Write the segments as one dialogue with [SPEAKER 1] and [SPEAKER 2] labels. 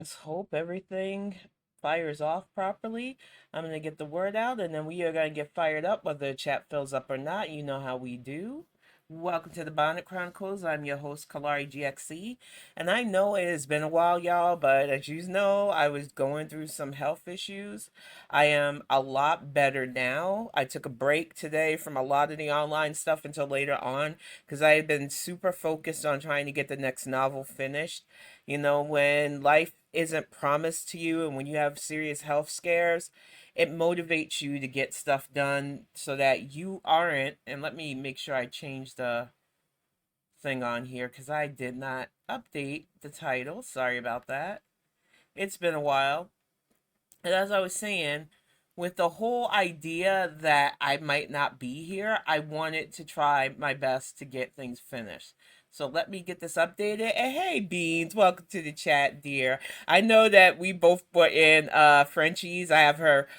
[SPEAKER 1] Let's hope everything fires off properly. I'm going to get the word out and then we are going to get fired up whether the chat fills up or not. You know how we do. Welcome to the Bonnet Chronicles. I'm your host, Kalari GXC. And I know it has been a while, y'all, but as you know, I was going through some health issues. I am a lot better now. I took a break today from a lot of the online stuff until later on because I had been super focused on trying to get the next novel finished. You know, when life isn't promised to you and when you have serious health scares, it motivates you to get stuff done so that you aren't. And let me make sure I change the thing on here because I did not update the title. Sorry about that. It's been a while. And as I was saying, with the whole idea that I might not be here, I wanted to try my best to get things finished. So let me get this updated. And hey, Beans, welcome to the chat, dear. I know that we both put in Frenchie's. I have her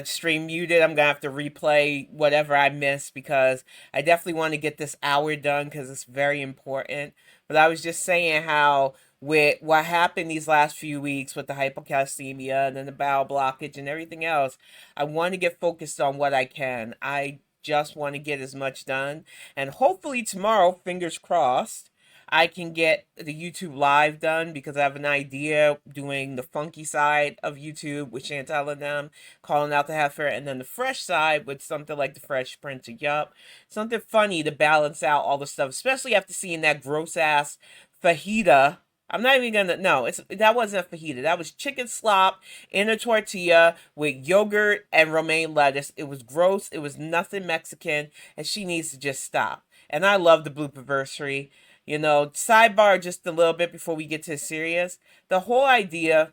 [SPEAKER 1] stream muted. I'm gonna have to replay whatever I missed because I definitely want to get this hour done because it's very important. But I was just saying how with what happened these last few weeks with the hypocalcemia and then the bowel blockage and everything else, I want to get focused on what I can. I just want to get as much done, and hopefully tomorrow, fingers crossed, I can get the YouTube live done because I have an idea doing the funky side of YouTube with Chantal and them, calling out the heifer, and then the fresh side with something like the Fresh Prince of Yup. Something funny to balance out all the stuff, especially after seeing that gross ass fajita. I'm not even gonna no, that wasn't a fajita. That was chicken slop in a tortilla with yogurt and romaine lettuce. It was gross. It was nothing Mexican, and she needs to just stop. And I love the blooperversary. You know, sidebar just a little bit before we get to serious. The whole idea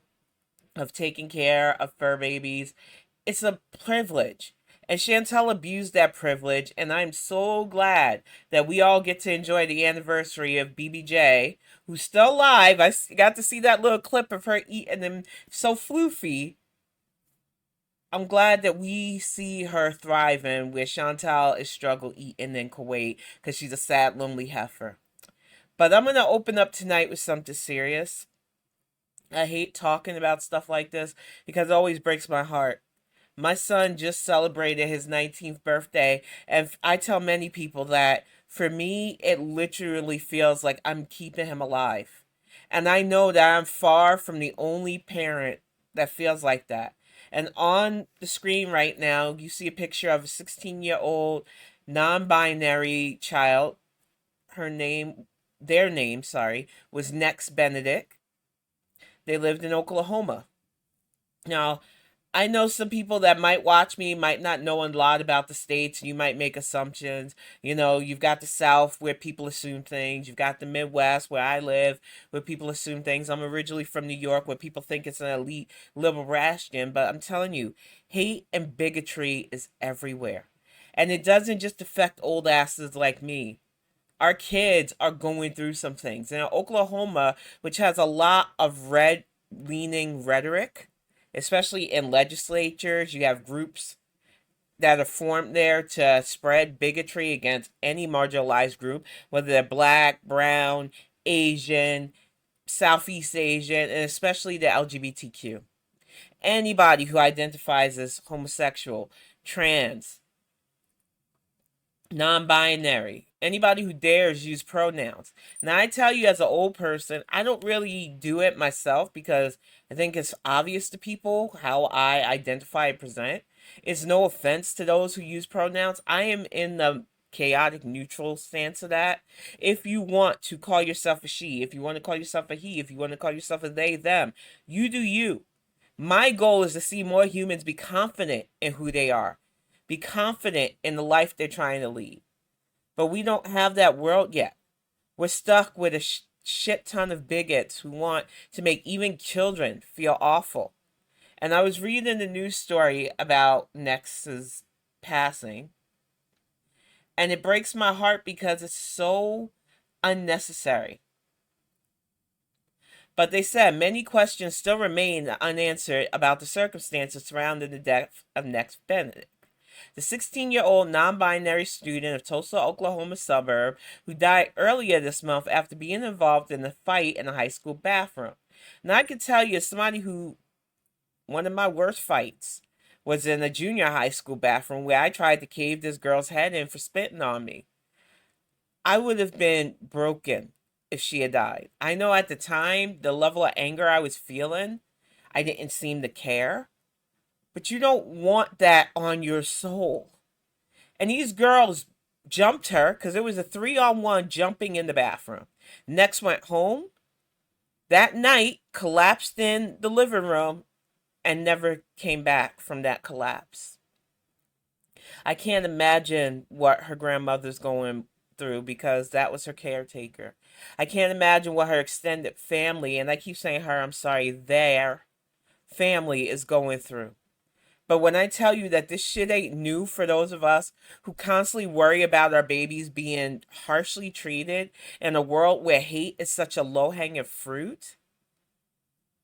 [SPEAKER 1] of taking care of fur babies, it's a privilege. And Chantel abused that privilege, and I'm so glad that we all get to enjoy the anniversary of BBJ, who's still alive. I got to see that little clip of her eating them so floofy. I'm glad that we see her thriving where Chantal is struggle eating in Kuwait because she's a sad, lonely heifer. But I'm going to open up tonight with something serious. I hate talking about stuff like this because it always breaks my heart. My son just celebrated his 19th birthday, and I tell many people that for me, it literally feels like I'm keeping him alive. And I know that I'm far from the only parent that feels like that. And on the screen right now, you see a picture of a 16-year-old non binary child. Her name, their name, sorry, was Next Benedict. They lived in Oklahoma. Now, I know some people that might watch me might not know a lot about the states. You might make assumptions. You know, you've got the South where people assume things. You've got the Midwest where I live where people assume things. I'm originally from New York where people think it's an elite liberal bastion. But I'm telling you, hate and bigotry is everywhere. And it doesn't just affect old asses like me. Our kids are going through some things. In Oklahoma, which has a lot of red leaning rhetoric, especially in legislatures, you have groups that are formed there to spread bigotry against any marginalized group, whether they're black, brown, Asian, Southeast Asian, and especially the LGBTQ. Anybody who identifies as homosexual, trans, non-binary, anybody who dares use pronouns. Now I tell you as an old person, I don't really do it myself because I think it's obvious to people how I identify and present. It's no offense to those who use pronouns. I am in the chaotic neutral stance of that. If you want to call yourself a she, if you want to call yourself a he, if you want to call yourself a they, them, you do you. My goal is to see more humans be confident in who they are, be confident in the life they're trying to lead. But we don't have that world yet. We're stuck with a shit ton of bigots who want to make even children feel awful. And I was reading the news story about Nex's passing, and it breaks my heart because it's so unnecessary. But they said many questions still remain unanswered about the circumstances surrounding the death of Next Bennett, the 16-year-old non-binary student of Tulsa, Oklahoma suburb who died earlier this month after being involved in a fight in a high school bathroom. And I can tell you, somebody who, one of my worst fights was in a junior high school bathroom where I tried to cave this girl's head in for spitting on me. I would have been broken if she had died. I know at the time, the level of anger I was feeling, I didn't seem to care. But you don't want that on your soul. And these girls jumped her because it was a 3-on-1 jumping in the bathroom. Next went home. That night, collapsed in the living room and never came back from that collapse. I can't imagine what her grandmother's going through because that was her caretaker. I can't imagine what her extended family, and I keep saying her, I'm sorry, their family is going through. But when I tell you that this shit ain't new for those of us who constantly worry about our babies being harshly treated in a world where hate is such a low-hanging fruit,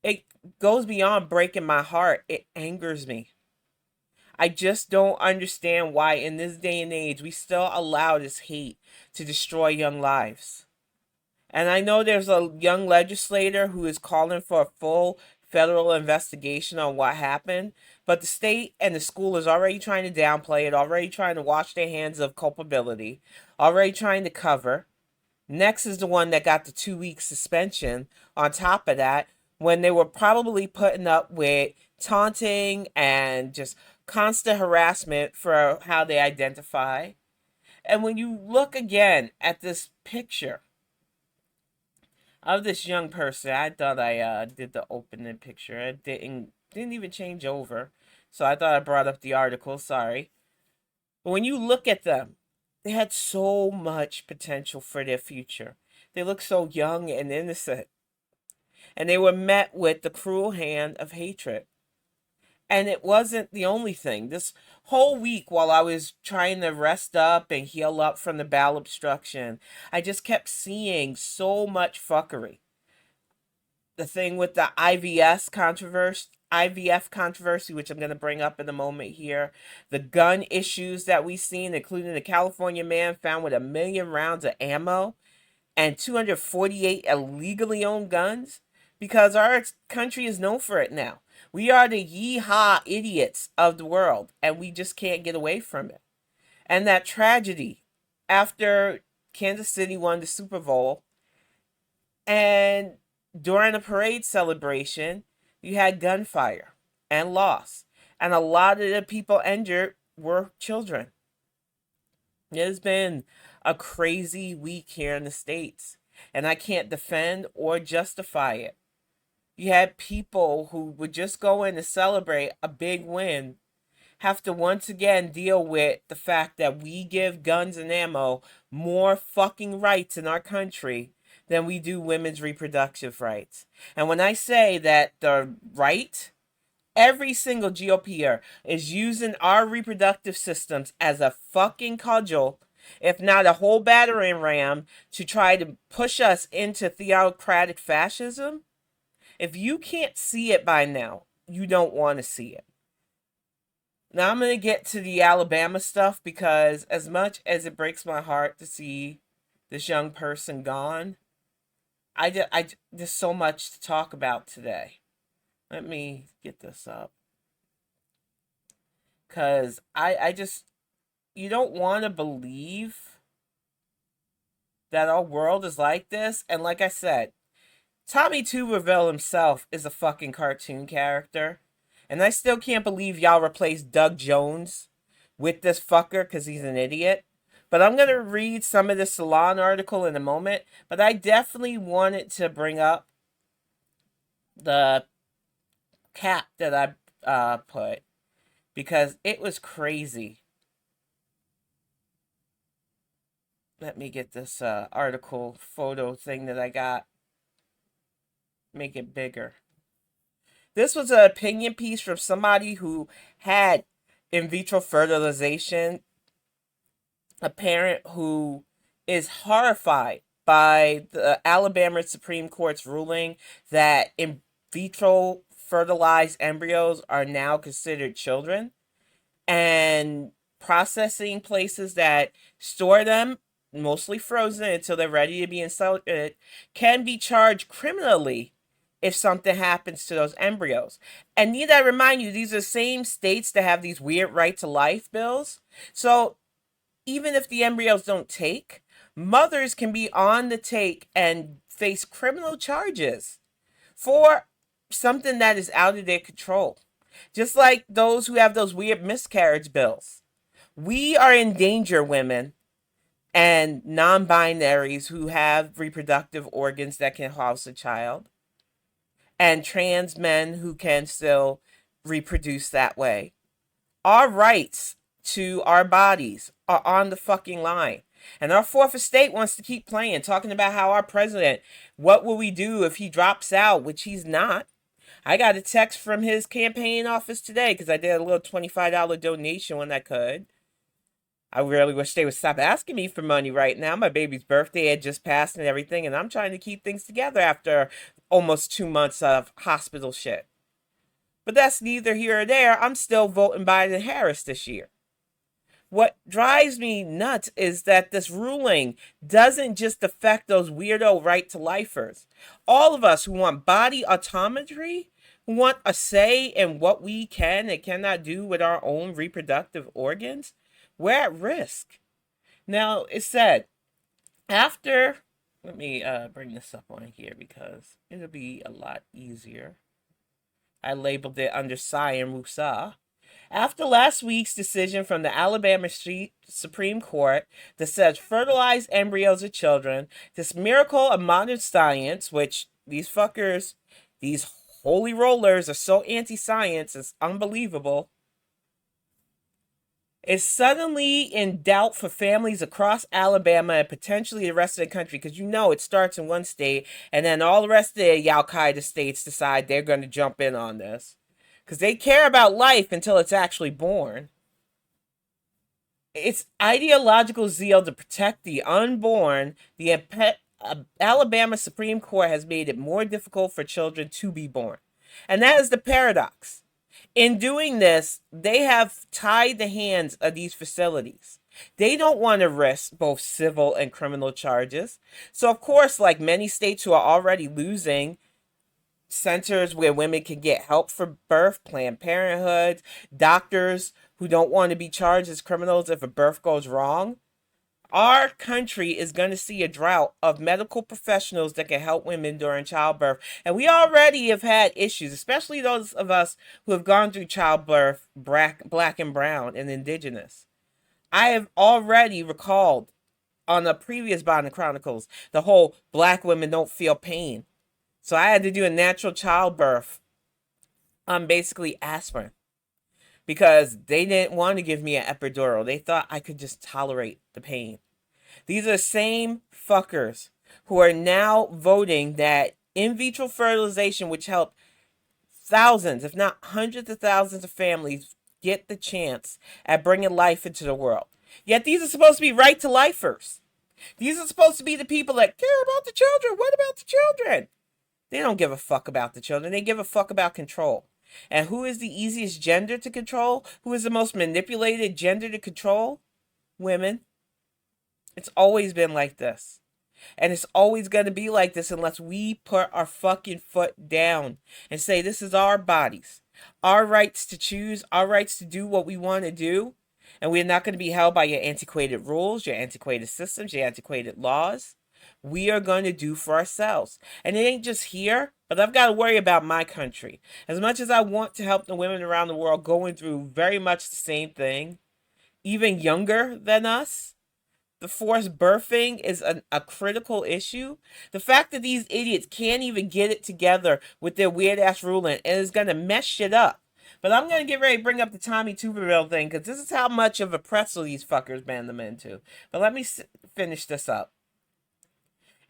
[SPEAKER 1] it goes beyond breaking my heart. It angers me. I just don't understand why in this day and age we still allow this hate to destroy young lives. And I know there's a young legislator who is calling for a full federal investigation on what happened, but the state and the school is already trying to downplay it, already trying to wash their hands of culpability, already trying to cover. Next is the one that got the 2-week suspension on top of that, when they were probably putting up with taunting and just constant harassment for how they identify. And when you look again at this picture of this young person, I thought I did the opening picture. It didn't even change over. So I thought I brought up the article, sorry. But when you look at them, they had so much potential for their future. They look so young and innocent. And they were met with the cruel hand of hatred. And it wasn't the only thing. This whole week while I was trying to rest up and heal up from the bowel obstruction, I just kept seeing so much fuckery. The thing with the IVF controversy, which I'm going to bring up in a moment here. The gun issues that we've seen, including the California man found with 1 million rounds of ammo and 248 illegally owned guns. Because our country is known for it now. We are the yee-haw idiots of the world, and we just can't get away from it. And that tragedy after Kansas City won the Super Bowl, and during a parade celebration, you had gunfire and loss. And a lot of the people injured were children. It has been a crazy week here in the States, and I can't defend or justify it. You had people who would just go in to celebrate a big win have to once again deal with the fact that we give guns and ammo more fucking rights in our country than we do women's reproductive rights. And when I say that the right, every single GOPer is using our reproductive systems as a fucking cudgel, if not a whole battering ram, to try to push us into theocratic fascism. If you can't see it by now, you don't want to see it. Now I'm going to get to the Alabama stuff because as much as it breaks my heart to see this young person gone, there's so much to talk about today. Let me get this up. Because I just, you don't want to believe that our world is like this. And like I said, Tommy Tuberville himself is a fucking cartoon character. And I still can't believe y'all replaced Doug Jones with this fucker because he's an idiot. But I'm going to read some of the Salon article in a moment. But I definitely wanted to bring up the cap that I put because it was crazy. Let me get this article photo thing that I got. Make it bigger. This was an opinion piece from somebody who had in vitro fertilization, a parent who is horrified by the Alabama Supreme Court's ruling that in vitro fertilized embryos are now considered children, and processing places that store them, mostly frozen until they're ready to be inserted, can be charged criminally if something happens to those embryos. And need I remind you, these are the same states that have these weird right to life bills. So even if the embryos don't take, mothers can be on the take and face criminal charges for something that is out of their control. Just like those who have those weird miscarriage bills. We are in danger, women and non-binaries who have reproductive organs that can house a child, and trans men who can still reproduce that way. Our rights to our bodies are on the fucking line. And our fourth estate wants to keep playing, talking about how our president, what will we do if he drops out, which he's not. I got a text from his campaign office today because I did a little $25 donation when I could. I really wish they would stop asking me for money right now. My baby's birthday had just passed and everything, and I'm trying to keep things together after almost 2 months of hospital shit. But that's neither here or there. I'm still voting Biden Harris this year. What drives me nuts is that this ruling doesn't just affect those weirdo right-to-lifers. All of us who want body autonomy, who want a say in what we can and cannot do with our own reproductive organs, we're at risk. Now, it said, after, let me bring this up on here because it'll be a lot easier. I labeled it under Cyan Rusa. After last week's decision from the Alabama Supreme Court that says fertilized embryos of children, this miracle of modern science, which these fuckers, these holy rollers are so anti-science, it's unbelievable, is suddenly in doubt for families across Alabama and potentially the rest of the country, because you know it starts in one state and then all the rest of the Al-Qaeda states decide they're going to jump in on this because they care about life until it's actually born. It's ideological zeal to protect the unborn. The Alabama Supreme Court has made it more difficult for children to be born, and that is the paradox. In doing this, they have tied the hands of these facilities. They don't want to risk both civil and criminal charges. So, of course, like many states who are already losing centers where women can get help for birth, Planned Parenthood, doctors who don't want to be charged as criminals if a birth goes wrong, our country is going to see a drought of medical professionals that can help women during childbirth. And we already have had issues, especially those of us who have gone through childbirth, black and brown, and indigenous. I have already recalled on the previous Bonnet Chronicles the whole black women don't feel pain. So I had to do a natural childbirth on basically aspirin because they didn't want to give me an epidural. They thought I could just tolerate the pain. These are the same fuckers who are now voting that in vitro fertilization, which helped thousands, if not hundreds of thousands of families get the chance at bringing life into the world. Yet these are supposed to be right-to-lifers. These are supposed to be the people that care about the children. What about the children? They don't give a fuck about the children. They give a fuck about control. And who is the easiest gender to control? Who is the most manipulated gender to control? Women. It's always been like this. And it's always going to be like this unless we put our fucking foot down and say this is our bodies, our rights to choose, our rights to do what we want to do. And we're not going to be held by your antiquated rules, your antiquated systems, your antiquated laws. We are going to do for ourselves. And it ain't just here, but I've got to worry about my country. As much as I want to help the women around the world going through very much the same thing, even younger than us, the forced birthing is a critical issue. The fact that these idiots can't even get it together with their weird-ass ruling and is going to mess shit up. But I'm going to get ready to bring up the Tommy Tuberville thing because this is how much of a pretzel these fuckers band them into. But let me finish this up.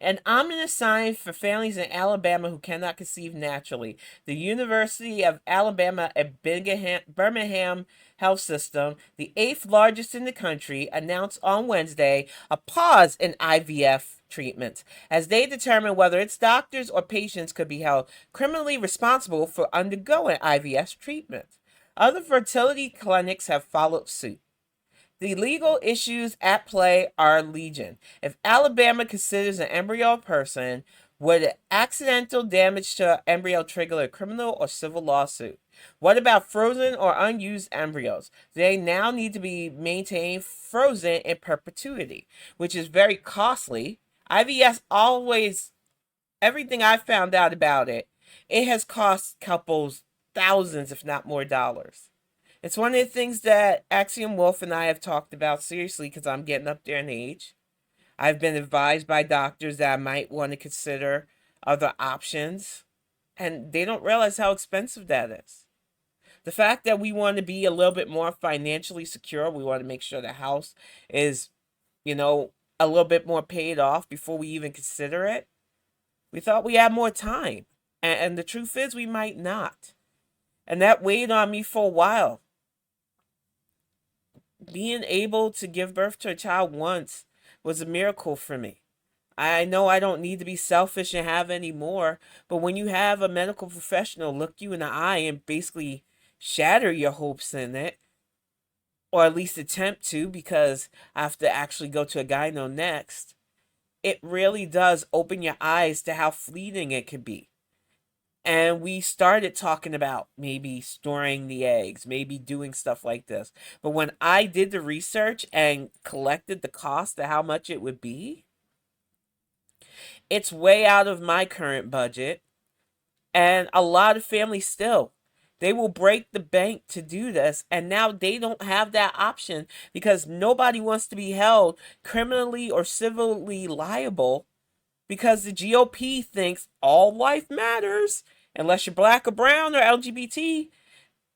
[SPEAKER 1] An ominous sign for families in Alabama who cannot conceive naturally. The University of Alabama at Birmingham Health System, the 8th largest in the country, announced on Wednesday a pause in IVF treatments as they determine whether its doctors or patients could be held criminally responsible for undergoing IVF treatments. Other fertility clinics have followed suit. The legal issues at play are legion. If Alabama considers an embryo a person, Would accidental damage to an embryo trigger a criminal or civil lawsuit? What about frozen or unused embryos? They now need to be maintained frozen in perpetuity, which is very costly. IVF always, everything I found out about it, it has cost couples thousands, if not more, dollars. It's one of the things that Axiom Wolf and I have talked about seriously because I'm getting up there in age. I've been advised by doctors that I might want to consider other options, and they don't realize how expensive that is. The fact that we want to be a little bit more financially secure, we want to make sure the house is, a little bit more paid off before we even consider it. We thought we had more time, and the truth is we might not. And that weighed on me for a while. Being able to give birth to a child once was a miracle for me. I know I don't need to be selfish and have any more, but when you have a medical professional look you in the eye and basically shatter your hopes in it, or at least attempt to, because I have to actually go to a gyno next, it really does open your eyes to how fleeting it can be. And we started talking about maybe storing the eggs, maybe doing stuff like this. But when I did the research and collected the cost of how much it would be, it's way out of my current budget. And a lot of families still, they will break the bank to do this. And now they don't have that option because nobody wants to be held criminally or civilly liable because the GOP thinks all life matters. Unless you're black or brown or LGBT,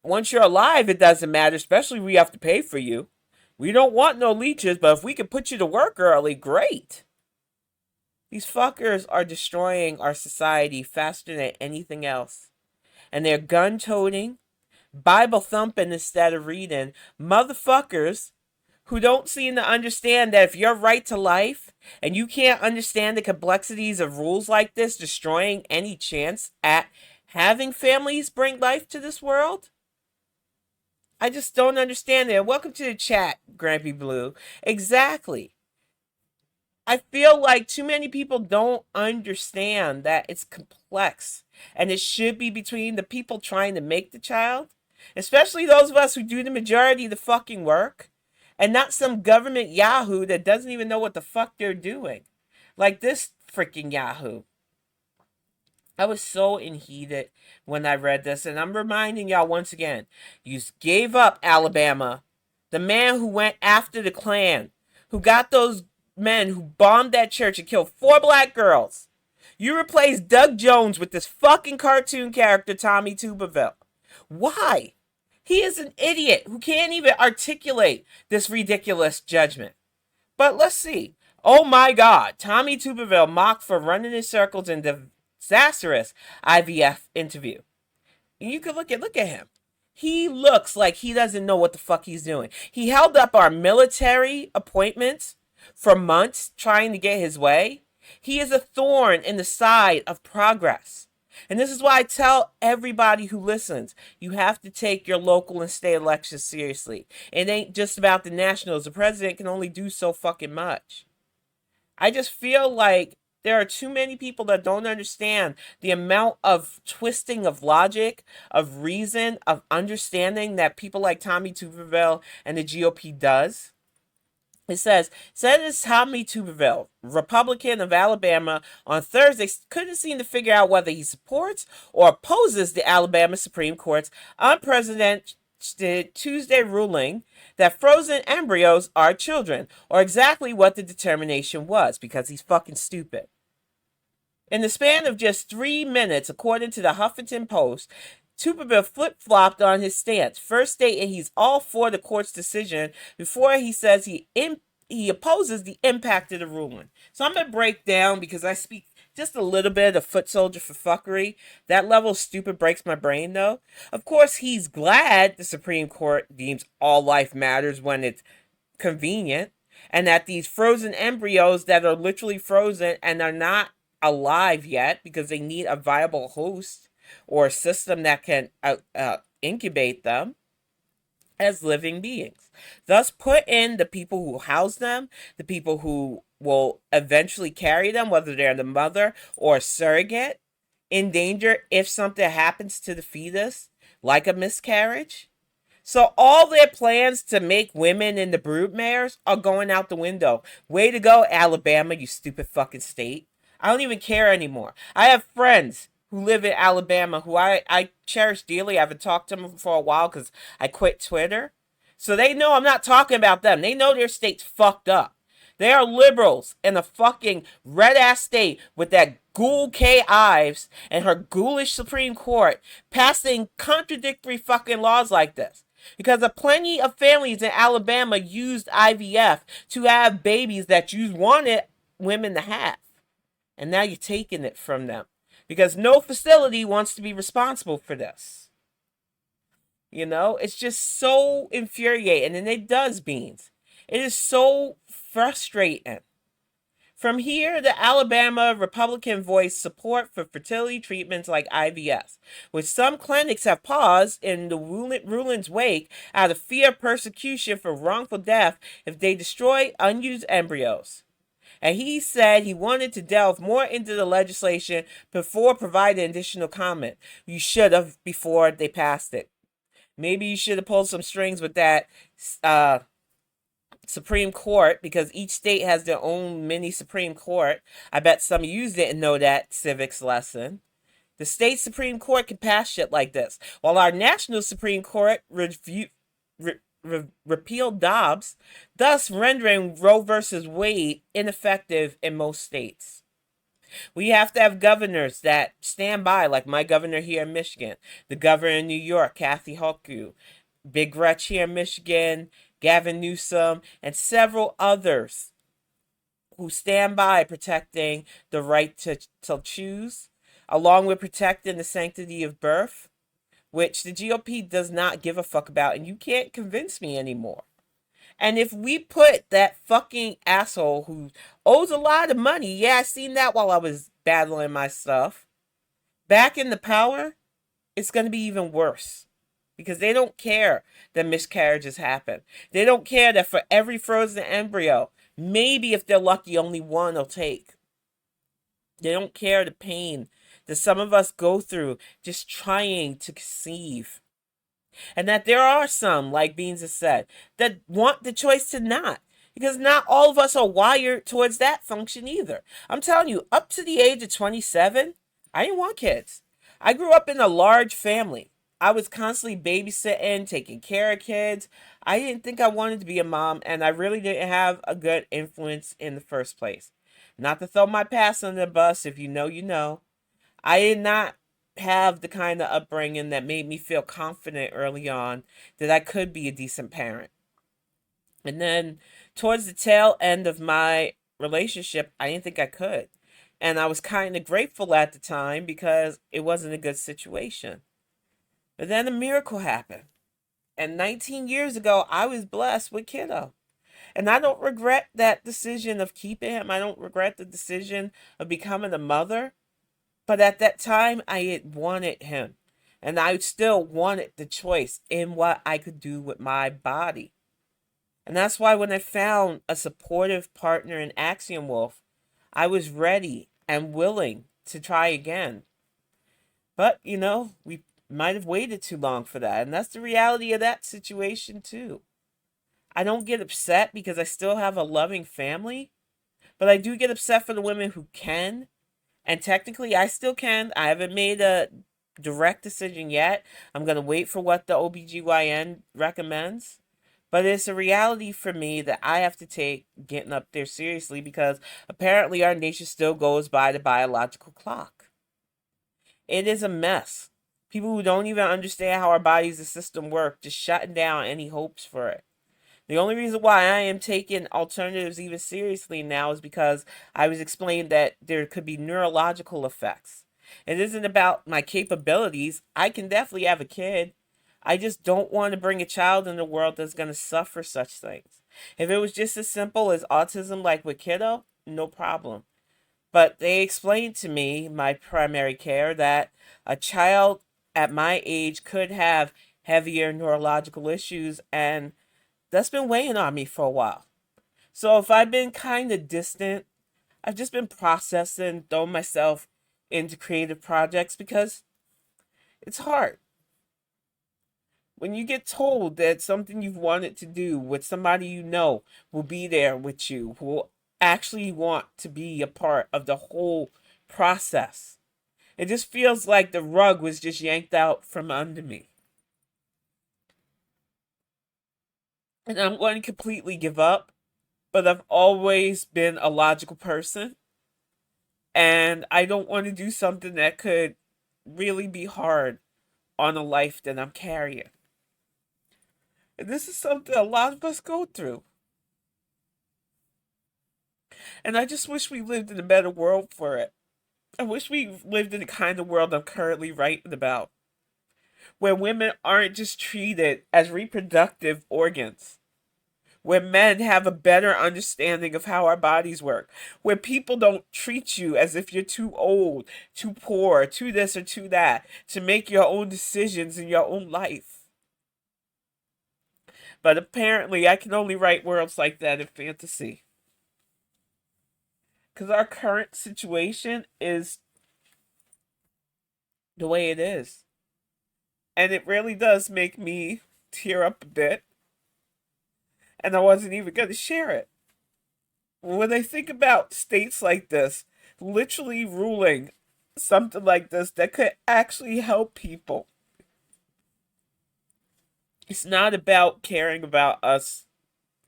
[SPEAKER 1] once you're alive, it doesn't matter, especially if we have to pay for you. We don't want no leeches, but if we can put you to work early, great. These fuckers are destroying our society faster than anything else. And they're gun-toting, Bible-thumping instead of reading motherfuckers who don't seem to understand that if you're right to life and you can't understand the complexities of rules like this destroying any chance at having families bring life to this world, I just don't understand it. Welcome to the chat, Grampy Blue. Exactly. I feel like too many people don't understand that it's complex and it should be between the people trying to make the child, especially those of us who do the majority of the fucking work, and not some government yahoo that doesn't even know what the fuck they're doing. Like this freaking yahoo. I was so heated when I read this, and I'm reminding y'all once again, you gave up Alabama. The man who went after the Klan, who got those men who bombed that church and killed 4 black girls. You replaced Doug Jones with this fucking cartoon character, Tommy Tuberville. Why? He is an idiot who can't even articulate this ridiculous judgment. But let's see. Oh my God, Tommy Tuberville mocked for running in circles in disastrous IVF interview. And you can look at him. He looks like he doesn't know what the fuck he's doing. He held up our military appointments for months trying to get his way. He is a thorn in the side of progress. And this is why I tell everybody who listens, you have to take your local and state elections seriously. It ain't just about the nationals. The president can only do so fucking much. I just feel like there are too many people that don't understand the amount of twisting of logic, of reason, of understanding that people like Tommy Tuberville and the GOP does. It says, Senator Tommy Tuberville, Republican of Alabama, on Thursday couldn't seem to figure out whether he supports or opposes the Alabama Supreme Court's unprecedented Tuesday ruling that frozen embryos are children, or exactly what the determination was, because he's fucking stupid. In the span of just 3 minutes, according to the Huffington Post, Tuberville flip-flopped on his stance, first stating he's all for the court's decision before he says he opposes the impact of the ruling. So I'm going to break down, because I speak just a little bit of foot soldier for fuckery. That level of stupid breaks my brain, though. Of course, he's glad the Supreme Court deems all life matters when it's convenient, and that these frozen embryos that are literally frozen and are not alive yet because they need a viable host or a system that can incubate them. as living beings. Thus, put in the people who house them, the people who will eventually carry them, whether they're the mother or a surrogate, in danger if something happens to the fetus, like a miscarriage. So all their plans to make women into broodmares are going out the window. Way to go, Alabama, you stupid fucking state. I don't even care anymore. I have friends who live in Alabama who I cherish dearly. I haven't talked to them for a while because I quit Twitter. So they know I'm not talking about them. They know their state's fucked up. They are liberals in a fucking red ass state with that ghoul Kay Ives and her ghoulish Supreme Court passing contradictory fucking laws like this. Because plenty of families in Alabama used IVF to have babies that you wanted women to have. And now you're taking it from them. Because no facility wants to be responsible for this. You know, it's just so infuriating. And it does, Beans. It is so frustrating. From here, the Alabama Republican voiced support for fertility treatments like IVF, which some clinics have paused in the ruling's wake out of fear of persecution for wrongful death if they destroy unused embryos. And he said he wanted to delve more into the legislation before providing additional comment. You should have before they passed it. Maybe you should have pulled some strings with that Supreme Court, because each state has their own mini Supreme Court. I bet some of you didn't know that civics lesson. The state Supreme Court can pass shit like this, while our national Supreme Court repealed Dobbs, thus rendering Roe versus Wade ineffective in most states. We have to have governors that stand by, like my governor here in Michigan, the governor in New York, Kathy Hochul, Big Gretch here in Michigan, Gavin Newsom, and several others who stand by protecting the right to choose, along with protecting the sanctity of birth, which the GOP does not give a fuck about, and you can't convince me anymore. And if we put that fucking asshole who owes a lot of money, yeah, I seen that while I was battling my stuff, back in the power, it's going to be even worse. Because they don't care that miscarriages happen. They don't care that for every frozen embryo, maybe if they're lucky, only one will take. They don't care the pain that some of us go through just trying to conceive. And that there are some, like Beans has said, that want the choice to not. Because not all of us are wired towards that function either. I'm telling you, up to the age of 27, I didn't want kids. I grew up in a large family. I was constantly babysitting, taking care of kids. I didn't think I wanted to be a mom, and I really didn't have a good influence in the first place. Not to throw my past under the bus, if you know, you know. I did not have the kind of upbringing that made me feel confident early on that I could be a decent parent. And then towards the tail end of my relationship, I didn't think I could. And I was kind of grateful at the time because it wasn't a good situation. But then a miracle happened. And 19 years ago, I was blessed with kiddo. And I don't regret that decision of keeping him. I don't regret the decision of becoming a mother. But at that time, I had wanted him. And I still wanted the choice in what I could do with my body. And that's why when I found a supportive partner in Axiom Wolf, I was ready and willing to try again. But, you know, we might have waited too long for that. And that's the reality of that situation, too. I don't get upset because I still have a loving family. But I do get upset for the women who can. And technically, I still can. I haven't made a direct decision yet. I'm going to wait for what the OBGYN recommends. But it's a reality for me that I have to take getting up there seriously because apparently our nation still goes by the biological clock. It is a mess. People who don't even understand how our bodies and system work, just shutting down any hopes for it. The only reason why I am taking alternatives even seriously now is because I was explained that there could be neurological effects. It isn't about my capabilities. I can definitely have a kid. I just don't want to bring a child in the world that's going to suffer such things. If it was just as simple as autism like with kiddo, no problem. But they explained to me, my primary care, that a child at my age could have heavier neurological issues, and that's been weighing on me for a while. So if I've been kind of distant, I've just been processing, throwing myself into creative projects because it's hard. When you get told that something you've wanted to do with somebody you know will be there with you, who will actually want to be a part of the whole process, it just feels like the rug was just yanked out from under me. And I'm going to completely give up, but I've always been a logical person, and I don't want to do something that could really be hard on a life that I'm carrying. And this is something a lot of us go through. And I just wish we lived in a better world for it. I wish we lived in the kind of world I'm currently writing about, where women aren't just treated as reproductive organs, where men have a better understanding of how our bodies work, where people don't treat you as if you're too old, too poor, too this or too that to make your own decisions in your own life. But apparently, I can only write worlds like that in fantasy. Because our current situation is the way it is. And it really does make me tear up a bit. And I wasn't even going to share it. When I think about states like this, literally ruling something like this that could actually help people, it's not about caring about us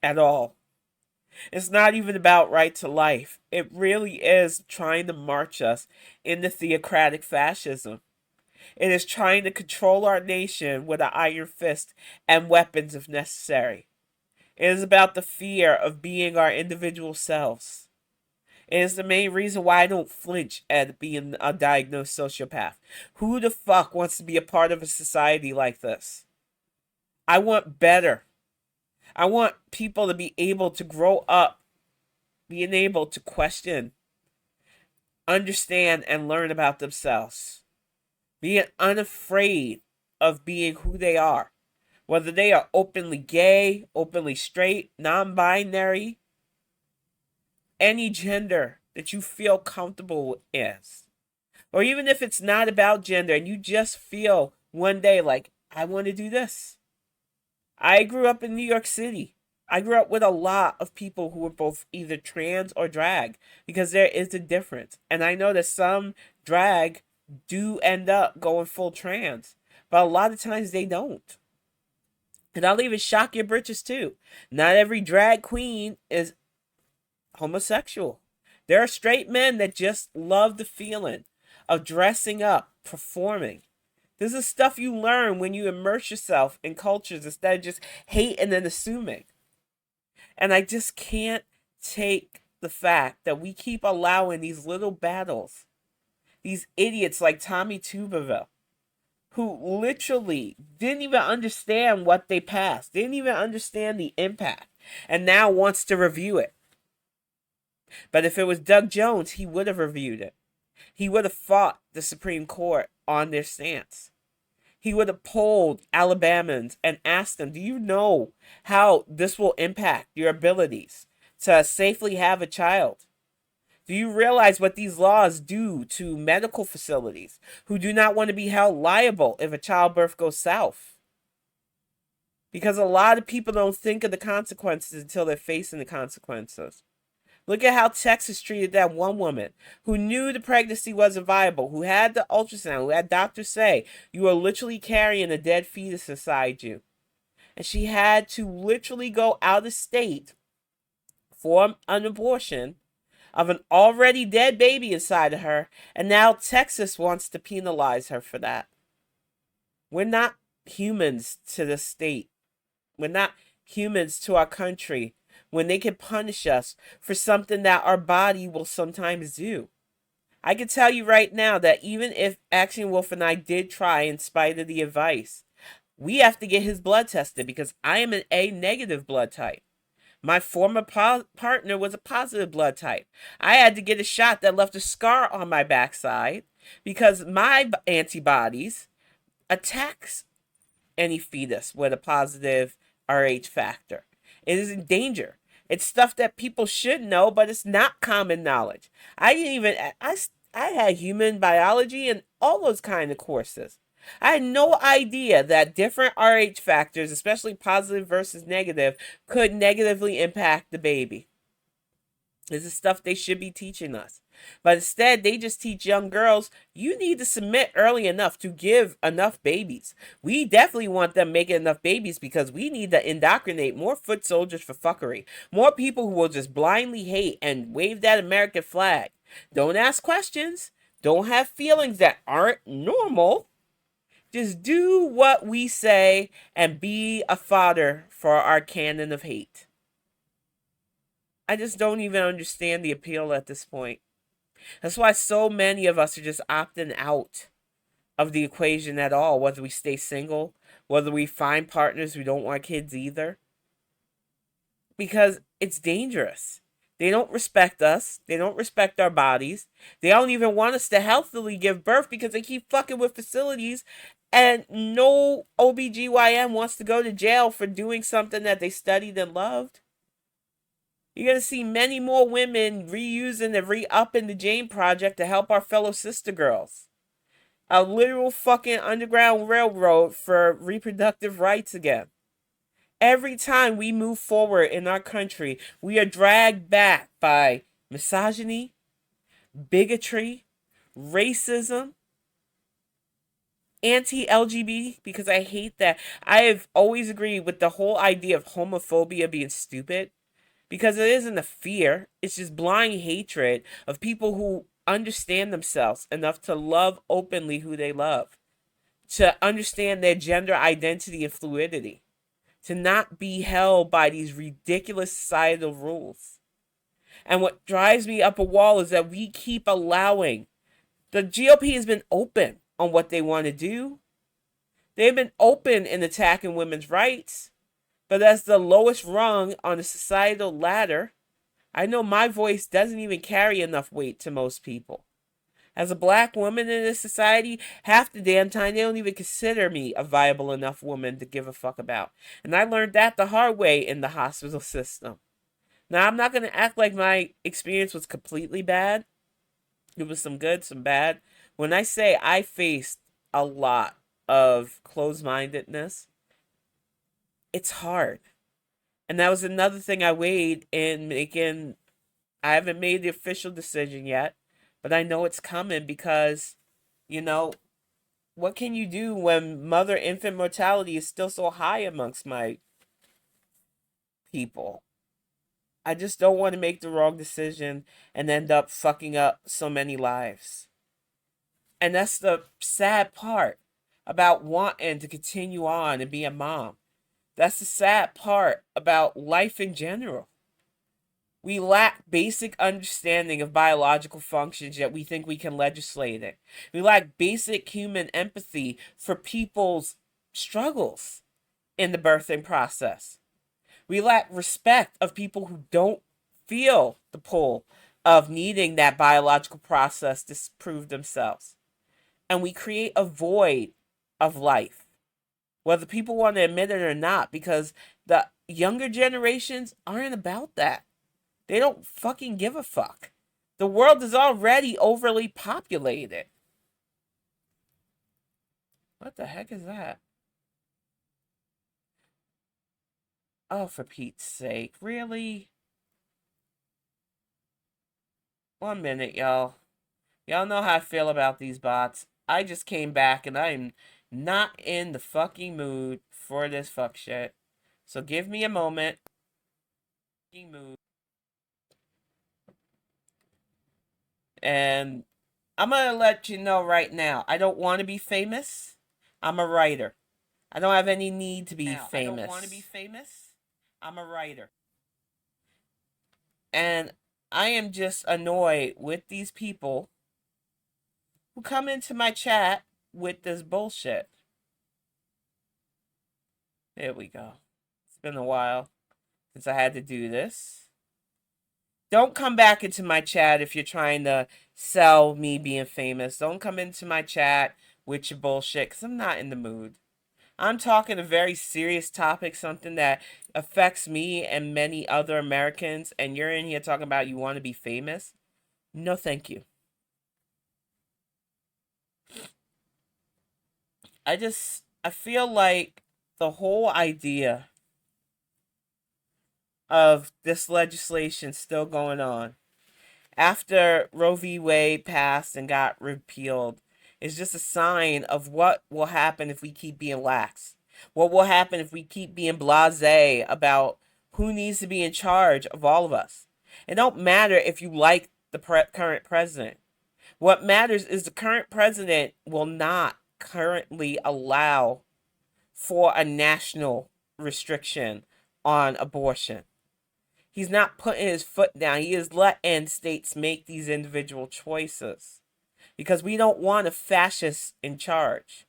[SPEAKER 1] at all. It's not even about right to life. It really is trying to march us into theocratic fascism. It is trying to control our nation with an iron fist and weapons if necessary. It is about the fear of being our individual selves. It is the main reason why I don't flinch at being a diagnosed sociopath. Who the fuck wants to be a part of a society like this? I want better. I want people to be able to grow up, being able to question, understand, and learn about themselves. Being unafraid of being who they are. Whether they are openly gay, openly straight, non-binary, any gender that you feel comfortable is. Or even if it's not about gender and you just feel one day like, I want to do this. I grew up in New York City. I grew up with a lot of people who were both either trans or drag because there is a difference. And I know that some drag do end up going full trans, but a lot of times they don't. And I'll even shock your britches too. Not every drag queen is homosexual. There are straight men that just love the feeling of dressing up, performing. This is stuff you learn when you immerse yourself in cultures instead of just hating and assuming. And I just can't take the fact that we keep allowing these little battles, these idiots like Tommy Tuberville, who literally didn't even understand what they passed, didn't even understand the impact, and now wants to review it. But if it was Doug Jones, he would have reviewed it. He would have fought the Supreme Court on their stance. He would have polled Alabamans and asked them, do you know how this will impact your abilities to safely have a child? Do you realize what these laws do to medical facilities who do not want to be held liable if a childbirth goes south? Because a lot of people don't think of the consequences until they're facing the consequences. Look at how Texas treated that one woman who knew the pregnancy wasn't viable, who had the ultrasound, who had doctors say, you are literally carrying a dead fetus inside you. And she had to literally go out of state for an abortion of an already dead baby inside of her, and now Texas wants to penalize her for that. We're not humans to the state. We're not humans to our country when they can punish us for something that our body will sometimes do. I can tell you right now that even if Action Wolf and I did try in spite of the advice, we have to get his blood tested because I am an A negative blood type. My former partner was a positive blood type. I had to get a shot that left a scar on my backside because my antibodies attacks any fetus with a positive Rh factor. It is in danger. It's stuff that people should know, but it's not common knowledge. I had human biology and all those kind of courses. I had no idea that different Rh factors, especially positive versus negative, could negatively impact the baby. This is stuff they should be teaching us. But instead, they just teach young girls, you need to submit early enough to give enough babies. We definitely want them making enough babies because we need to indoctrinate more foot soldiers for fuckery. More people who will just blindly hate and wave that American flag. Don't ask questions. Don't have feelings that aren't normal. Just do what we say and be a fodder for our cannon of hate. I just don't even understand the appeal at this point. That's why so many of us are just opting out of the equation at all, whether we stay single, whether we find partners who don't want kids either. Because it's dangerous. They don't respect us. They don't respect our bodies. They don't even want us to healthily give birth because they keep fucking with facilities and no OBGYN wants to go to jail for doing something that they studied and loved. You're going to see many more women reusing and re-upping the Jane Project to help our fellow sister girls. A literal fucking underground railroad for reproductive rights again. Every time we move forward in our country, we are dragged back by misogyny, bigotry, racism, anti-LGBT, because I hate that. I have always agreed with the whole idea of homophobia being stupid. Because it isn't a fear, it's just blind hatred of people who understand themselves enough to love openly who they love, to understand their gender identity and fluidity, to not be held by these ridiculous societal rules. And what drives me up a wall is that we keep allowing. The GOP has been open on what they want to do. They've been open in attacking women's rights. But as the lowest rung on the societal ladder, I know my voice doesn't even carry enough weight to most people. As a black woman in this society, half the damn time they don't even consider me a viable enough woman to give a fuck about. And I learned that the hard way in the hospital system. Now, I'm not going to act like my experience was completely bad. It was some good, some bad. When I say I faced a lot of closed-mindedness, it's hard. And that was another thing I weighed in making. I haven't made the official decision yet, but I know it's coming because, what can you do when mother-infant mortality is still so high amongst my people? I just don't want to make the wrong decision and end up fucking up so many lives. And that's the sad part about wanting to continue on and be a mom. That's the sad part about life in general. We lack basic understanding of biological functions, yet we think we can legislate it. We lack basic human empathy for people's struggles in the birthing process. We lack respect of people who don't feel the pull of needing that biological process to prove themselves. And we create a void of life, whether people want to admit it or not, because the younger generations aren't about that. They don't fucking give a fuck. The world is already overly populated. What the heck is that? Oh, for Pete's sake. Really? 1 minute, y'all. Y'all know how I feel about these bots. I just came back and I'm not in the fucking mood for this fuck shit. So give me a moment. And I'm going to let you know right now, I don't want to be famous. I'm a writer. I don't have any need to be famous. I don't want to be famous. I'm a writer. And I am just annoyed with these people who come into my chat with this bullshit. There we go. It's been a while since I had to do this. Don't come back into my chat if you're trying to sell me being famous. Don't come into my chat with your bullshit, because I'm not in the mood. I'm talking a very serious topic, something that affects me and many other Americans, and you're in here talking about you want to be famous? No, thank you. I feel like the whole idea of this legislation still going on after Roe v. Wade passed and got repealed is just a sign of what will happen if we keep being lax. What will happen if we keep being blasé about who needs to be in charge of all of us. It don't matter if you like the current president. What matters is the current president will not currently allow for a national restriction on abortion. He's not putting his foot down. He is letting states make these individual choices because we don't want a fascist in charge.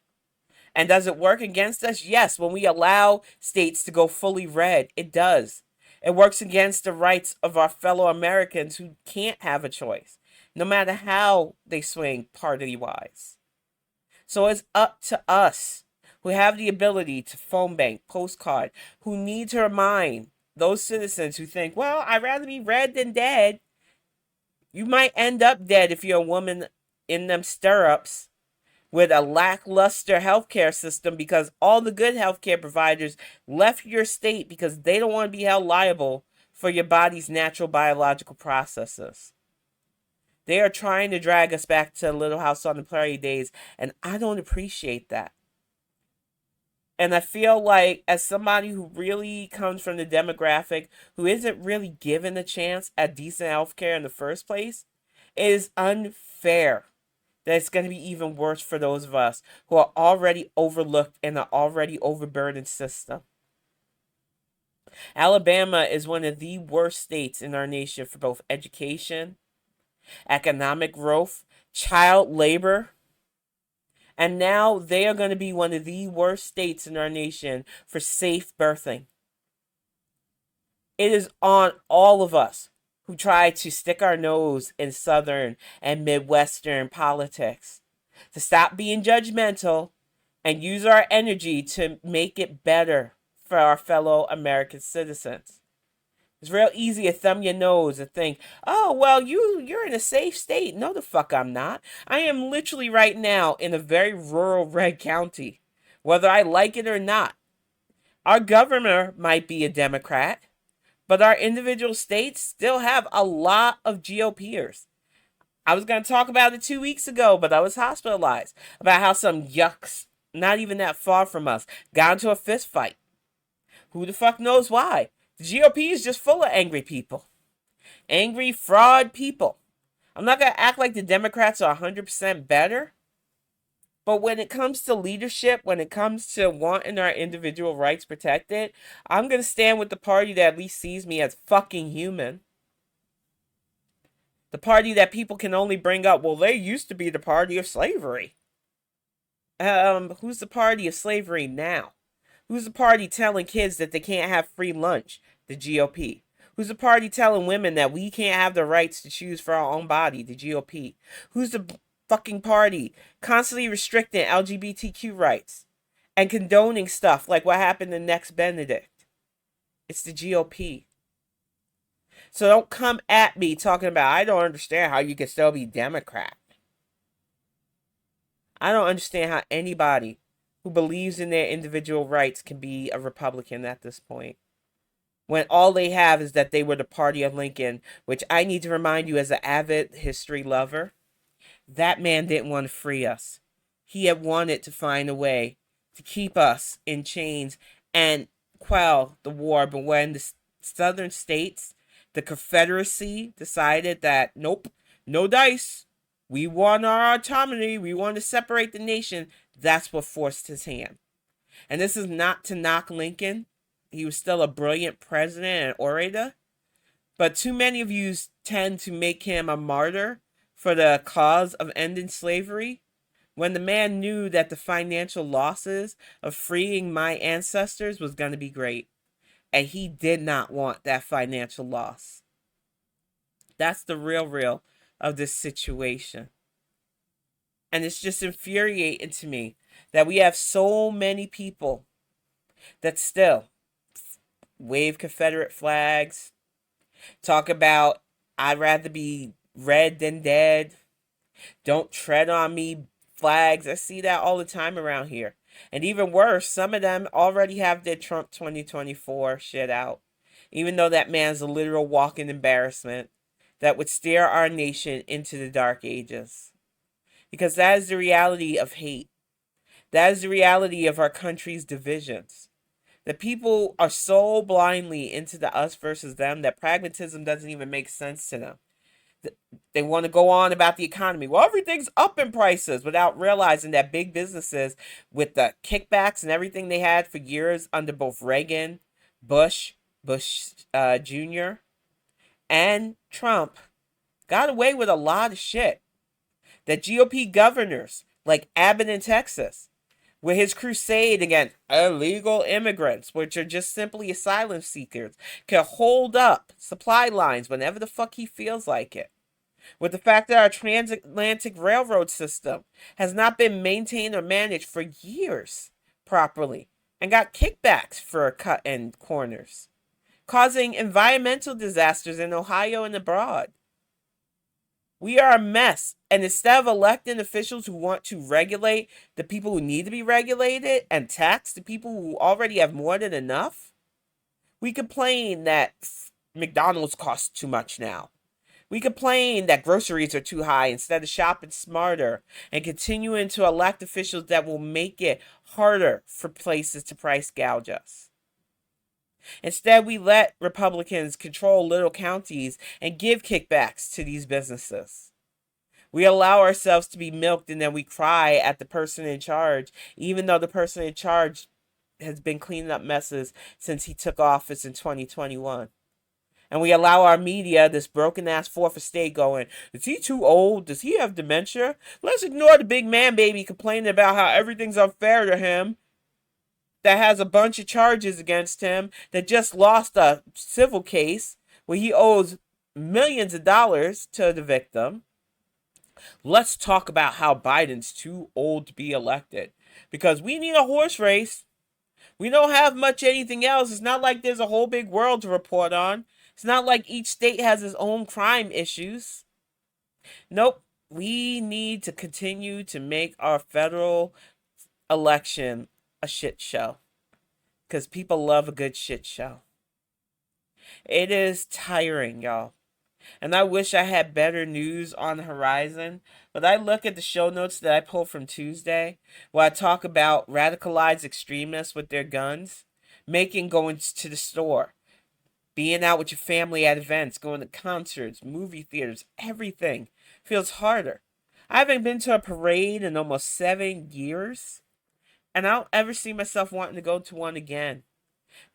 [SPEAKER 1] And does it work against us? Yes, when we allow states to go fully red, it does. It works against the rights of our fellow Americans who can't have a choice, no matter how they swing party wise. So it's up to us who have the ability to phone bank, postcard, who need to remind those citizens who think, well, I'd rather be red than dead. You might end up dead if you're a woman in them stirrups with a lackluster healthcare system because all the good healthcare providers left your state because they don't want to be held liable for your body's natural biological processes. They are trying to drag us back to Little House on the Prairie days, and I don't appreciate that. And I feel like, as somebody who really comes from the demographic who isn't really given a chance at decent healthcare in the first place, it is unfair that it's going to be even worse for those of us who are already overlooked in an already overburdened system. Alabama is one of the worst states in our nation for both education, economic growth, child labor, and now they are going to be one of the worst states in our nation for safe birthing. It is on all of us who try to stick our nose in Southern and Midwestern politics to stop being judgmental and use our energy to make it better for our fellow American citizens. It's real easy to thumb your nose and think, oh, well, you're in a safe state. No, the fuck I'm not. I am literally right now in a very rural red county, whether I like it or not. Our governor might be a Democrat, but our individual states still have a lot of GOPers. I was going to talk about it 2 weeks ago, but I was hospitalized about how some yucks, not even that far from us, got into a fist fight. Who the fuck knows why? The GOP is just full of angry people. Angry fraud people. I'm not going to act like the Democrats are 100% better. But when it comes to leadership, when it comes to wanting our individual rights protected, I'm going to stand with the party that at least sees me as fucking human. The party that people can only bring up, well, they used to be the party of slavery. Who's the party of slavery now? Who's the party telling kids that they can't have free lunch? The GOP. Who's the party telling women that we can't have the rights to choose for our own body? The GOP. Who's the fucking party constantly restricting LGBTQ rights and condoning stuff like what happened to Next Benedict? It's the GOP. So don't come at me talking about, I don't understand how you can still be Democrat. I don't understand how anybody who believes in their individual rights can be a Republican at this point, when all they have is that they were the party of Lincoln, which I need to remind you, as an avid history lover, that man didn't want to free us. He had wanted to find a way to keep us in chains and quell the war. But when the southern states, the Confederacy, decided that, nope, no dice, we want our autonomy, we want to separate the nation, that's what forced his hand. And this is not to knock Lincoln. He was still a brilliant president and orator. But too many of you tend to make him a martyr for the cause of ending slavery, when the man knew that the financial losses of freeing my ancestors was going to be great. And he did not want that financial loss. That's the real of this situation. And it's just infuriating to me that we have so many people that still wave Confederate flags, talk about I'd rather be red than dead, don't tread on me flags. I see that all the time around here. And even worse, some of them already have their Trump 2024 shit out. Even though that man's a literal walking embarrassment that would steer our nation into the dark ages. Because that is the reality of hate. That is the reality of our country's divisions. The people are so blindly into the us versus them that pragmatism doesn't even make sense to them. They want to go on about the economy. Well, everything's up in prices without realizing that big businesses, with the kickbacks and everything they had for years under both Reagan, Bush Jr., and Trump, got away with a lot of shit. That GOP governors like Abbott in Texas, with his crusade against illegal immigrants, which are just simply asylum seekers, can hold up supply lines whenever the fuck he feels like it. With the fact that our transatlantic railroad system has not been maintained or managed for years properly, and got kickbacks for cutting corners, causing environmental disasters in Ohio and abroad. We are a mess, and instead of electing officials who want to regulate the people who need to be regulated and tax the people who already have more than enough, we complain that McDonald's costs too much now. We complain that groceries are too high instead of shopping smarter and continuing to elect officials that will make it harder for places to price gouge us. Instead, we let Republicans control little counties and give kickbacks to these businesses. We allow ourselves to be milked, and then we cry at the person in charge, even though the person in charge has been cleaning up messes since he took office in 2021. And we allow our media, this broken-ass fourth estate, going, is he too old? Does he have dementia? Let's ignore the big man baby complaining about how everything's unfair to him, that has a bunch of charges against him, that just lost a civil case where he owes millions of dollars to the victim. Let's talk about how Biden's too old to be elected, because we need a horse race. We don't have much anything else. It's not like there's a whole big world to report on. It's not like each state has its own crime issues. Nope. We need to continue to make our federal election a shit show, because people love a good shit show. It is tiring, y'all. And I wish I had better news on the horizon, but I look at the show notes that I pulled from Tuesday, where I talk about radicalized extremists with their guns, going to the store, being out with your family at events, going to concerts, movie theaters, everything feels harder. I haven't been to a parade in almost 7 years, and I don't ever see myself wanting to go to one again.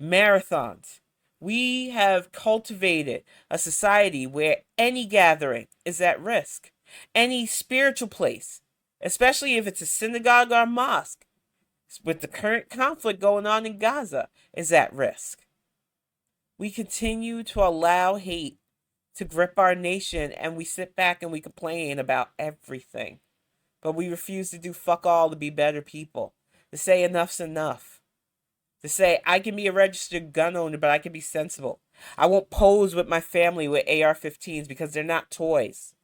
[SPEAKER 1] Marathons. We have cultivated a society where any gathering is at risk. Any spiritual place, especially if it's a synagogue or a mosque, with the current conflict going on in Gaza, is at risk. We continue to allow hate to grip our nation, and we sit back and we complain about everything. But we refuse to do fuck all to be better people. To say enough's enough. To say, I can be a registered gun owner, but I can be sensible. I won't pose with my family with AR-15s because they're not toys.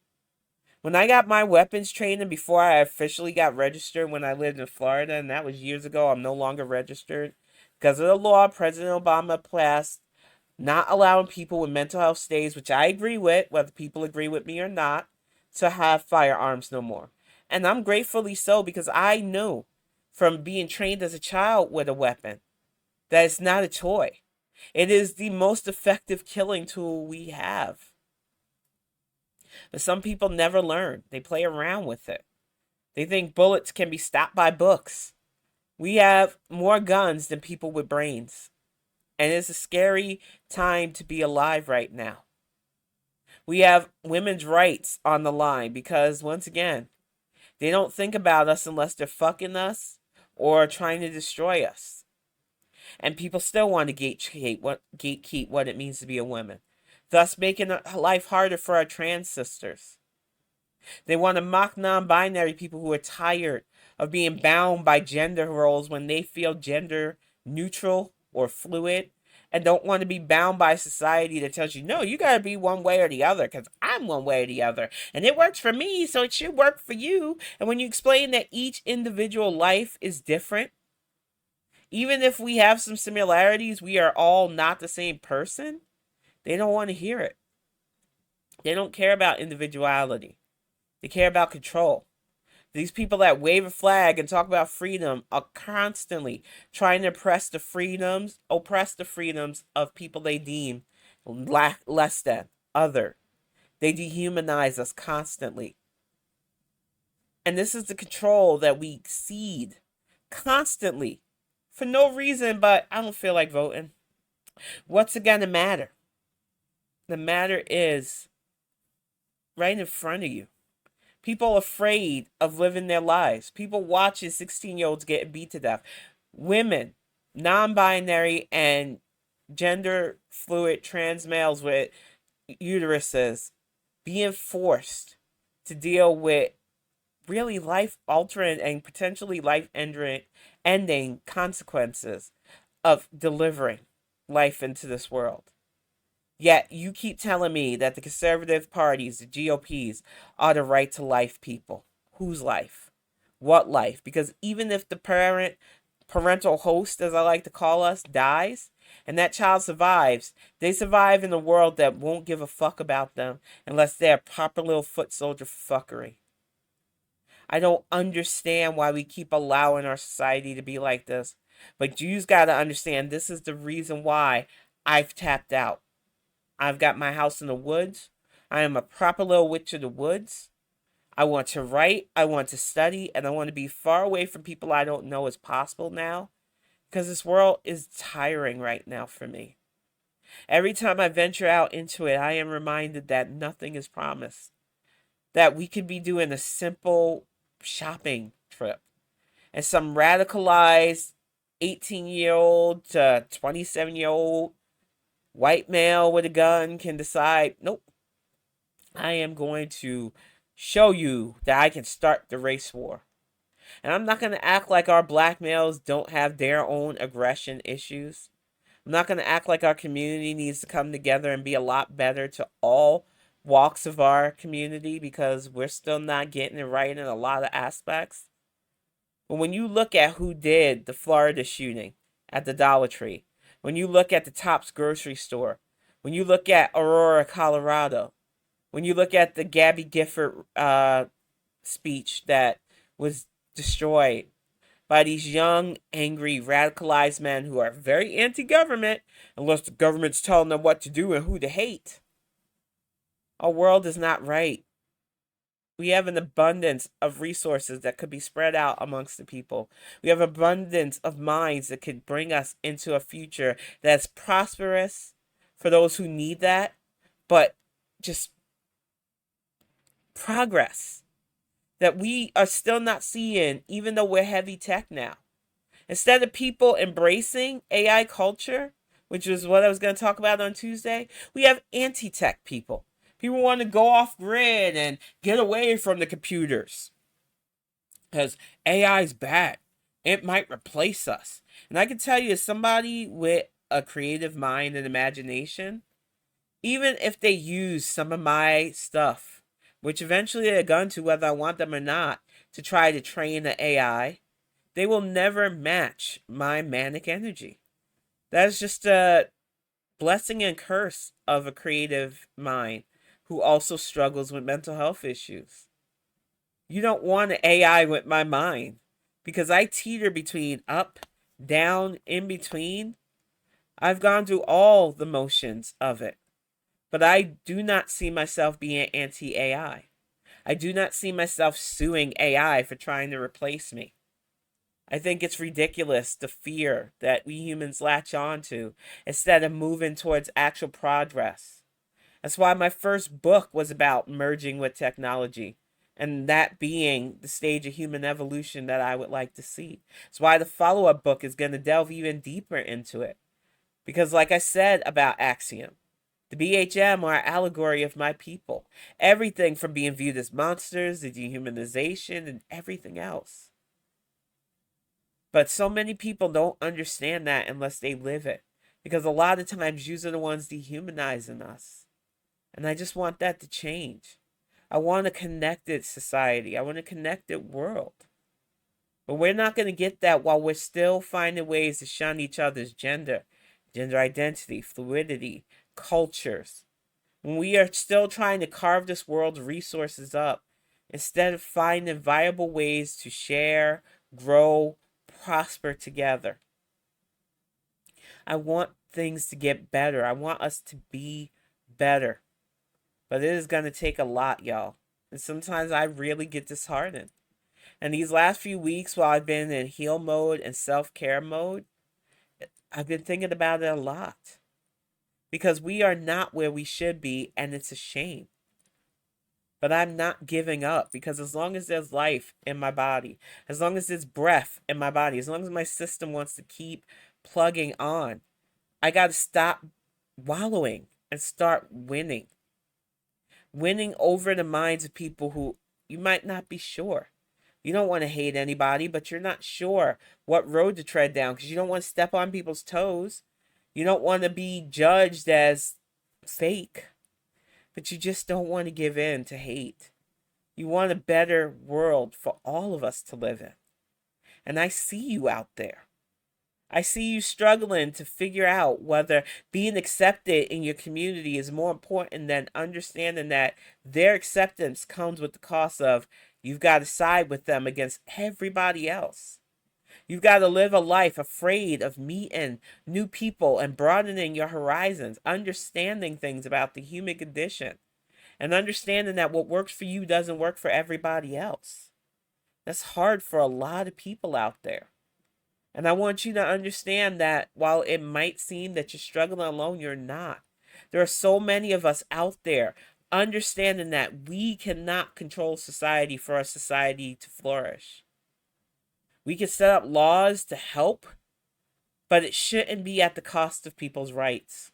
[SPEAKER 1] When I got my weapons training before I officially got registered when I lived in Florida, and that was years ago, I'm no longer registered, because of the law President Obama passed, not allowing people with mental health stays, which I agree with, whether people agree with me or not, to have firearms no more. And I'm gratefully so, because I knew from being trained as a child with a weapon that it's not a toy. It is the most effective killing tool we have. But some people never learn. They play around with it. They think bullets can be stopped by books. We have more guns than people with brains. And it's a scary time to be alive right now. We have women's rights on the line because, once again, they don't think about us unless they're fucking us or trying to destroy us. And people still want to gatekeep what it means to be a woman, thus making life harder for our trans sisters. They want to mock non-binary people who are tired of being bound by gender roles when they feel gender neutral or fluid and don't want to be bound by society that tells you, no, you got to be one way or the other because I'm one way or the other. And it works for me, so it should work for you. And when you explain that each individual life is different, even if we have some similarities, we are all not the same person, they don't want to hear it. They don't care about individuality. They care about control. These people that wave a flag and talk about freedom are constantly trying to oppress the freedoms of people they deem less than, other. They dehumanize us constantly. And this is the control that we cede constantly for no reason but I don't feel like voting. What's it gonna matter? The matter is right in front of you. People afraid of living their lives. People watching 16-year-olds get beat to death. Women, non-binary and gender fluid trans males with uteruses being forced to deal with really life-altering and potentially life-ending consequences of delivering life into this world. Yet you keep telling me that the conservative parties, the GOPs, are the right to life people. Whose life? What life? Because even if the parental host, as I like to call us, dies, and that child survives, they survive in a world that won't give a fuck about them unless they're a proper little foot soldier for fuckery. I don't understand why we keep allowing our society to be like this. But you've got to understand this is the reason why I've tapped out. I've got my house in the woods. I am a proper little witch of the woods. I want to write, I want to study, and I want to be far away from people I don't know as possible now. Because this world is tiring right now for me. Every time I venture out into it, I am reminded that nothing is promised. That we could be doing a simple shopping trip. And some radicalized 18-year-old to 27-year-old white male with a gun can decide, nope, I am going to show you that I can start the race war. And I'm not going to act like our black males don't have their own aggression issues. I'm not going to act like our community needs to come together and be a lot better to all walks of our community because we're still not getting it right in a lot of aspects. But when you look at who did the Florida shooting at the Dollar Tree, when you look at the Tops grocery store, when you look at Aurora, Colorado, when you look at the Gabby Gifford speech that was destroyed by these young, angry, radicalized men who are very anti-government, unless the government's telling them what to do and who to hate. Our world is not right. We have an abundance of resources that could be spread out amongst the people. We have abundance of minds that could bring us into a future that's prosperous for those who need that, but just progress that we are still not seeing, even though we're heavy tech now. Instead of people embracing AI culture, which is what I was going to talk about on Tuesday, we have anti-tech people. People want to go off grid and get away from the computers because AI is bad. It might replace us. And I can tell you, as somebody with a creative mind and imagination, even if they use some of my stuff, which eventually they're going to, whether I want them or not, to try to train the AI, they will never match my manic energy. That is just a blessing and curse of a creative mind who also struggles with mental health issues. You don't want an AI with my mind because I teeter between up, down, in between. I've gone through all the motions of it, but I do not see myself being anti-AI. I do not see myself suing AI for trying to replace me. I think it's ridiculous, the fear that we humans latch on to instead of moving towards actual progress. That's why my first book was about merging with technology, and that being the stage of human evolution that I would like to see. That's why the follow-up book is going to delve even deeper into it. Because like I said about Axiom, the BHM are an allegory of my people. Everything from being viewed as monsters, the dehumanization, and everything else. But so many people don't understand that unless they live it. Because a lot of times, you are the ones dehumanizing us. And I just want that to change. I want a connected society. I want a connected world. But we're not going to get that while we're still finding ways to shun each other's gender identity, fluidity, cultures. When we are still trying to carve this world's resources up, instead of finding viable ways to share, grow, prosper together. I want things to get better. I want us to be better. But it is going to take a lot, y'all. And sometimes I really get disheartened. And these last few weeks, while I've been in heal mode and self-care mode, I've been thinking about it a lot. Because we are not where we should be, and it's a shame. But I'm not giving up, because as long as there's life in my body, as long as there's breath in my body, as long as my system wants to keep plugging on, I got to stop wallowing and start winning. Winning over the minds of people who you might not be sure. You don't want to hate anybody, but you're not sure what road to tread down because you don't want to step on people's toes. You don't want to be judged as fake, but you just don't want to give in to hate. You want a better world for all of us to live in. And I see you out there. I see you struggling to figure out whether being accepted in your community is more important than understanding that their acceptance comes with the cost of you've got to side with them against everybody else. You've got to live a life afraid of meeting new people and broadening your horizons, understanding things about the human condition, and understanding that what works for you doesn't work for everybody else. That's hard for a lot of people out there. And I want you to understand that while it might seem that you're struggling alone, you're not. There are so many of us out there understanding that we cannot control society for a society to flourish. We can set up laws to help, but it shouldn't be at the cost of people's rights.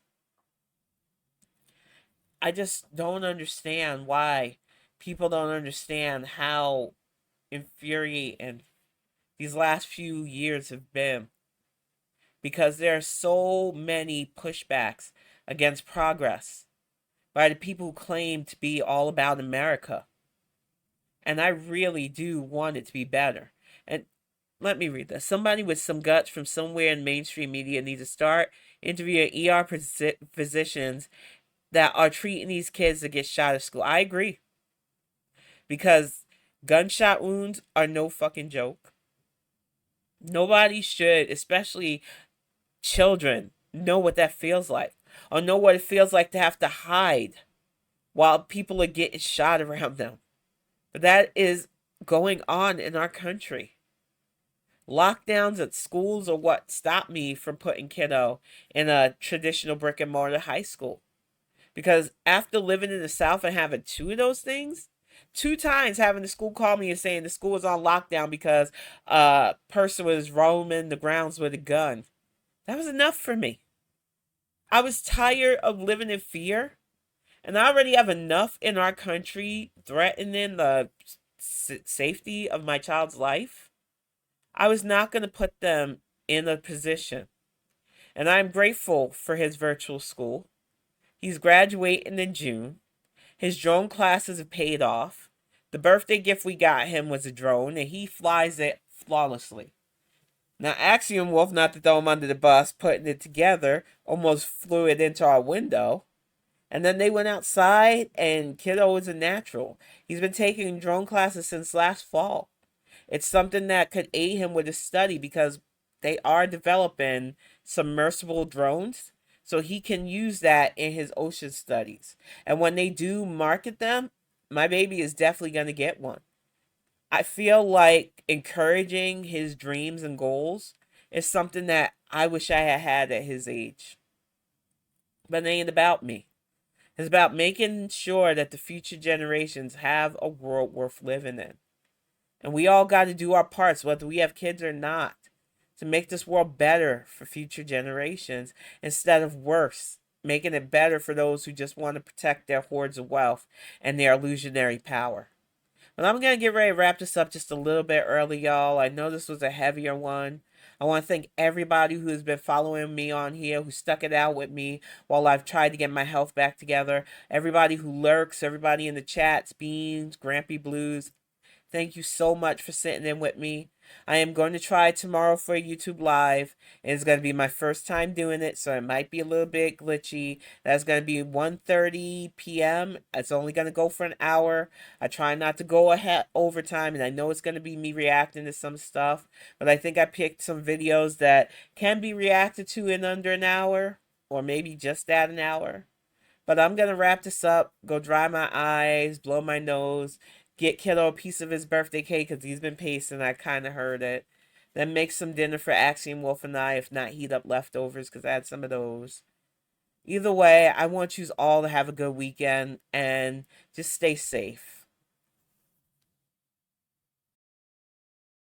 [SPEAKER 1] I just don't understand why people don't understand how infuriating these last few years have been. Because there are so many pushbacks against progress by the people who claim to be all about America. And I really do want it to be better. And let me read this. Somebody with some guts from somewhere in mainstream media needs to start interviewing ER physicians that are treating these kids that get shot at school. I agree. Because gunshot wounds are no fucking joke. Nobody should, especially children, know what that feels like, or know what it feels like to have to hide while people are getting shot around them. But that is going on in our country. Lockdowns at schools are what stopped me from putting kiddo in a traditional brick and mortar high school. Because after living in the South and having two of those things, 2 times having the school call me and saying the school was on lockdown because a person was roaming the grounds with a gun. That was enough for me. I was tired of living in fear. And I already have enough in our country threatening the safety of my child's life. I was not going to put them in a position. And I'm grateful for his virtual school. He's graduating in June. His drone classes have paid off. The birthday gift we got him was a drone, and he flies it flawlessly. Now, Axiom Wolf, not to throw him under the bus, putting it together, almost flew it into our window. And then they went outside, and kiddo is a natural. He's been taking drone classes since last fall. It's something that could aid him with his study because they are developing submersible drones. So he can use that in his ocean studies. And when they do market them, my baby is definitely going to get one. I feel like encouraging his dreams and goals is something that I wish I had had at his age. But it ain't about me. It's about making sure that the future generations have a world worth living in. And we all got to do our parts, whether we have kids or not, to make this world better for future generations instead of worse, making it better for those who just want to protect their hoards of wealth and their illusionary power. But I'm going to get ready to wrap this up just a little bit early, y'all. I know this was a heavier one. I want to thank everybody who has been following me on here, who stuck it out with me while I've tried to get my health back together. Everybody who lurks, everybody in the chats, Beans, Grampy Blues. Thank you so much for sitting in with me. I am going to try tomorrow for a YouTube Live. It's going to be my first time doing it, so it might be a little bit glitchy. That's going to be 1:30 p.m. It's only going to go for an hour. I try not to go ahead overtime, and I know it's going to be me reacting to some stuff, but I think I picked some videos that can be reacted to in under an hour, or maybe just at an hour. But I'm going to wrap this up, go dry my eyes, blow my nose, get Kiddo a piece of his birthday cake because he's been pacing. I kind of heard it. Then make some dinner for Axiom Wolf and I, if not heat up leftovers because I had some of those. Either way, I want you all to have a good weekend and just stay safe.